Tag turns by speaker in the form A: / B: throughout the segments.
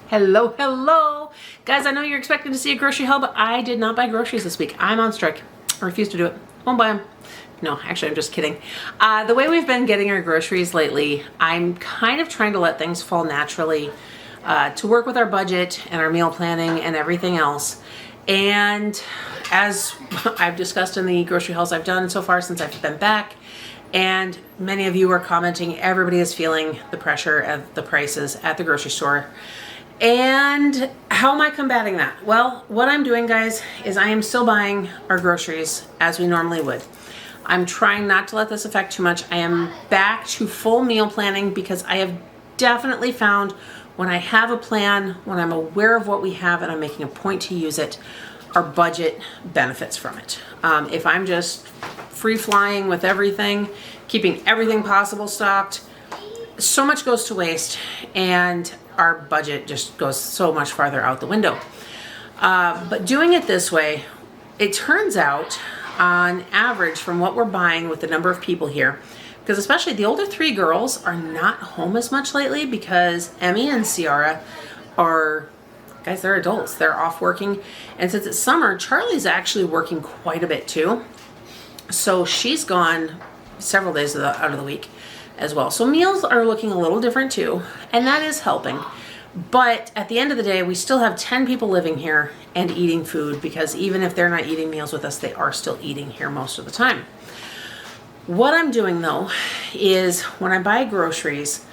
A: Hello, hello. Guys, I know you're expecting to see a grocery haul, but I did not buy groceries this week. I'm on strike. I refuse to do it. Won't buy them. No, actually, I'm just kidding. The way we've been getting our groceries lately, I'm kind of trying to let things fall naturally to work with our budget and our meal planning and everything else. And as I've discussed in the grocery hauls I've done so far since I've been back, and many of you are commenting, everybody is feeling the pressure of the prices at the grocery store. And how am I combating that? Well, what I'm doing, guys, is I am still buying our groceries as we normally would. I'm trying not to let this affect too much. I am back to full meal planning because I have definitely found when I have a plan, when I'm aware of what we have and I'm making a point to use it, our budget benefits from it. If I'm just free flying with everything, keeping everything possible stocked, so much goes to waste and our budget just goes so much farther out the window. But doing it this way, it turns out on average from what we're buying with the number of people here, because especially the older three girls are not home as much lately because Emaya and Ciara are, guys, they're adults. They're off working. And since it's summer, Charlie's actually working quite a bit too. So she's gone several days out of the week as well. So meals are looking a little different too, and that is helping. But at the end of the day, we still have 10 people living here and eating food because even if they're not eating meals with us, they are still eating here most of the time. What I'm doing though is when I buy groceries,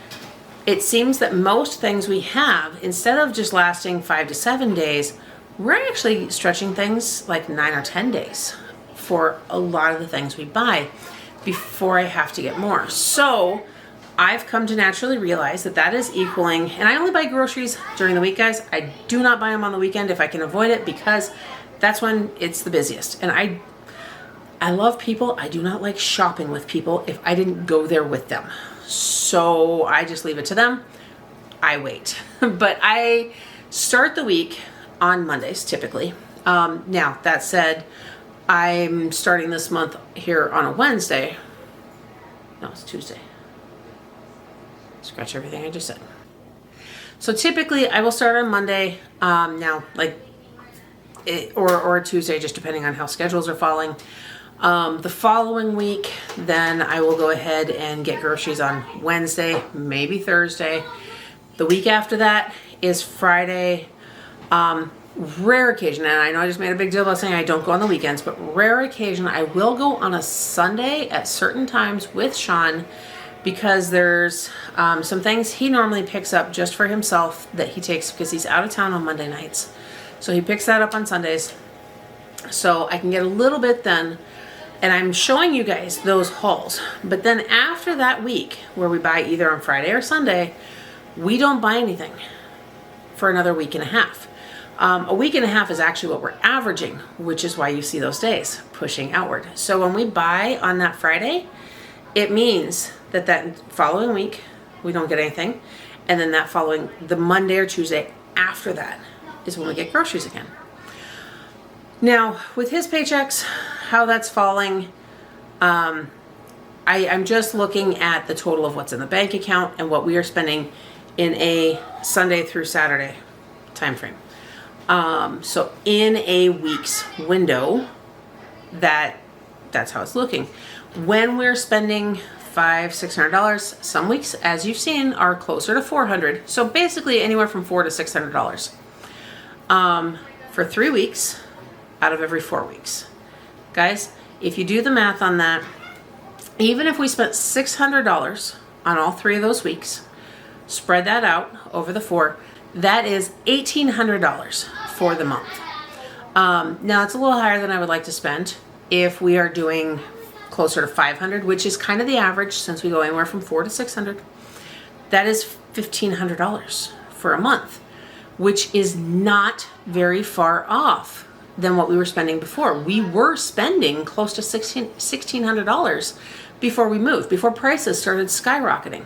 A: it seems that most things we have, instead of just lasting 5 to 7 days, we're actually stretching things like 9 or 10 days for a lot of the things we buy before I have to get more. So I've come to naturally realize that that is equaling, and I only buy groceries during the week, guys. I do not buy them on the weekend if I can avoid it because that's when it's the busiest. And I love people. I do not like shopping with people if I didn't go there with them. So I just leave it to them. I wait. But I start the week on Mondays typically. Now, that said, I'm starting this month here on a Wednesday. No, it's Tuesday. Scratch everything I just said. So typically I will start on Monday, now or Tuesday, just depending on how schedules are falling. The following week, then I will go ahead and get groceries on Wednesday, maybe Thursday. The week after that is Friday. Rare occasion, and I know I just made a big deal about saying I don't go on the weekends, but rare occasion I will go on a Sunday at certain times with Shawn because there's some things he normally picks up just for himself that he takes because he's out of town on Monday nights. So he picks that up on Sundays. So I can get a little bit then, and I'm showing you guys those hauls. But then after that week where we buy either on Friday or Sunday, we don't buy anything for another week and a half. A week and a half is actually what we're averaging, which is why you see those days pushing outward. So when we buy on that Friday, it means that following week, we don't get anything. And then that following, the Monday or Tuesday after that is when we get groceries again. Now, with his paychecks, how that's falling, I'm just looking at the total of what's in the bank account and what we are spending in a Sunday through Saturday time frame. So in a week's window, that's how it's looking. When we're spending $500-600, some weeks, as you've seen, are closer to $400. So basically anywhere from $400 to $600 for 3 weeks out of every 4 weeks. Guys, if you do the math on that, even if we spent $600 on all 3 of those weeks, spread that out over the 4. That is $1,800 for the month. Now it's a little higher than I would like to spend if we are doing closer to $500, which is kind of the average since we go anywhere from $400 to $600. That is $1,500 for a month, which is not very far off than what we were spending before. We were spending close to $1,600 before we moved, before prices started skyrocketing.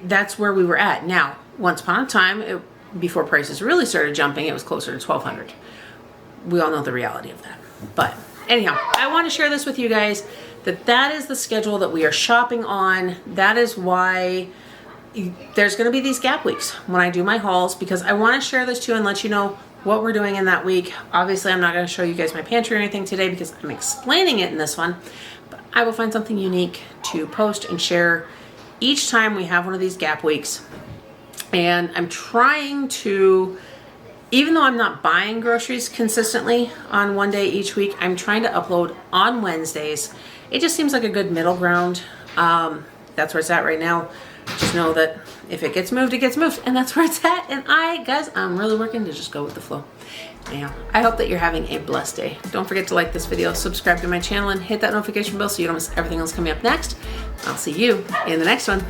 A: That's where we were at. Now, once upon a time, before prices really started jumping, it was closer to $1,200. We all know the reality of that. But anyhow, I want to share this with you guys, that is the schedule that we are shopping on. That is why there's going to be these gap weeks when I do my hauls, because I want to share this too and let you know what we're doing in that week. Obviously, I'm not going to show you guys my pantry or anything today because I'm explaining it in this one, but I will find something unique to post and share each time we have one of these gap weeks. And I'm trying to, even though I'm not buying groceries consistently on one day each week, I'm trying to upload on Wednesdays. It just seems like a good middle ground. That's where it's at right now. Just know that if it gets moved, it gets moved, and that's where it's at. And guys, I'm really working to just go with the flow. Anyhow, I hope that you're having a blessed day. Don't forget to like this video, subscribe to my channel, and hit that notification bell so you don't miss everything else coming up next. I'll see you in the next one.